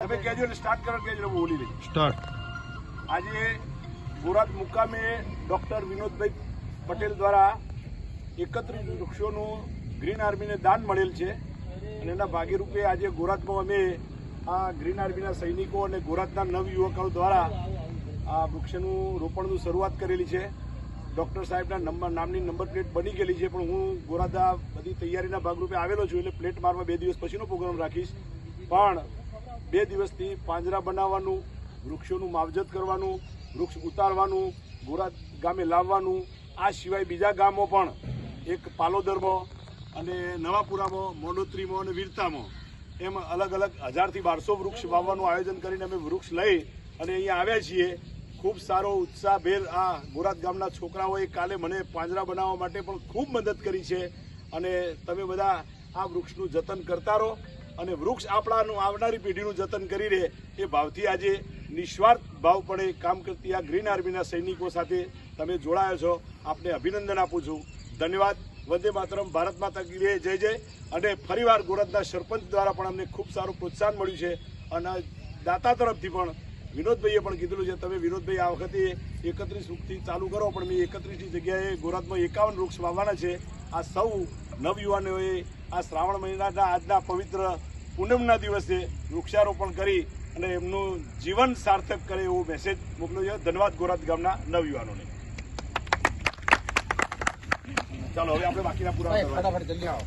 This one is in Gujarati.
તમે કહેજો એટલે સ્ટાર્ટ કરો કહેજો બોલી રહી સ્ટાર્ટ. આજે બોરાદ મુકામે ડોક્ટર વિનોદભાઈ પટેલ દ્વારા 31 વૃક્ષોનું ગ્રીન આર્મીને દાન મળેલ છે અને એના ભાગીરૂપે આજે ગોરાદમાં અમે આ ગ્રીન આર્મીના સૈનિકો અને ગોરાદના નવયુવકો દ્વારા આ વૃક્ષનું રોપણનું શરૂઆત કરેલી છે. ડૉક્ટર સાહેબના નામની નંબર પ્લેટ બની ગયેલી છે, પણ હું ગોરાદા બધી તૈયારીના ભાગરૂપે આવેલો છું એટલે પ્લેટ મારવા 2 દિવસ પછીનો પ્રોગ્રામ રાખીશ. પણ 2 દિવસથી પાંજરા બનાવવાનું, વૃક્ષોનું માવજત કરવાનું, વૃક્ષ ઉતારવાનું, ગોરાદ ગામે લાવવાનું, આ સિવાય બીજા ગામો પણ એક પાલોદરમાં અને નવાપુરામાં, મોડોત્રીમાં અને વીરતામાં એમ અલગ અલગ 1000 થી 1200 વૃક્ષ વાવવાનું આયોજન કરીને અમે વૃક્ષ લઈ અને અહીંયા આવ્યા છીએ. ખૂબ સારો ઉત્સાહભેર આ ગોરાદ ગામના છોકરાઓએ કાલે મને પાંજરા બનાવવા માટે પણ ખૂબ મદદ કરી છે અને તમે બધા આ વૃક્ષનું જતન કરતા રહો અને વૃક્ષ આપણાનું આવનારી પેઢીનું જતન કરી રહે એ ભાવથી આજે નિસ્વાર્થ ભાવપણે કામ કરતી આ ગ્રીન આર્મીના સૈનિકો સાથે તમે જોડાયા છો. આપને અભિનંદન આપું છું. ધન્યવાદ. વંદે માતરમ. ભારત માતા કી જય. જય જય. અને ફરીવાર ગોરાદના સરપંચ દ્વારા પણ અમને ખૂબ સારું પ્રોત્સાહન મળ્યું છે અને દાતા તરફથી પણ વિનોદભાઈએ પણ કીધેલું છે તમે વિનોદભાઈ આ વખતે 31 વૃક્ષથી ચાલુ કરો, પણ મેં 31ની જગ્યાએ ગોરાદમાં 51 વૃક્ષ વાવવાના છે. આ સૌ નવયુવાનોએ આ શ્રાવણ મહિનાના આજના પવિત્ર પૂનમના દિવસે વૃક્ષારોપણ કરી અને એમનું જીવન સાર્થક કરે એવો મેસેજ મોકલ્યો છે. ધન્યવાદ ગોરાદ ગામના નવયુવાનોને. ચાલો હવે આપણે બાકીના પૂરા કરવા.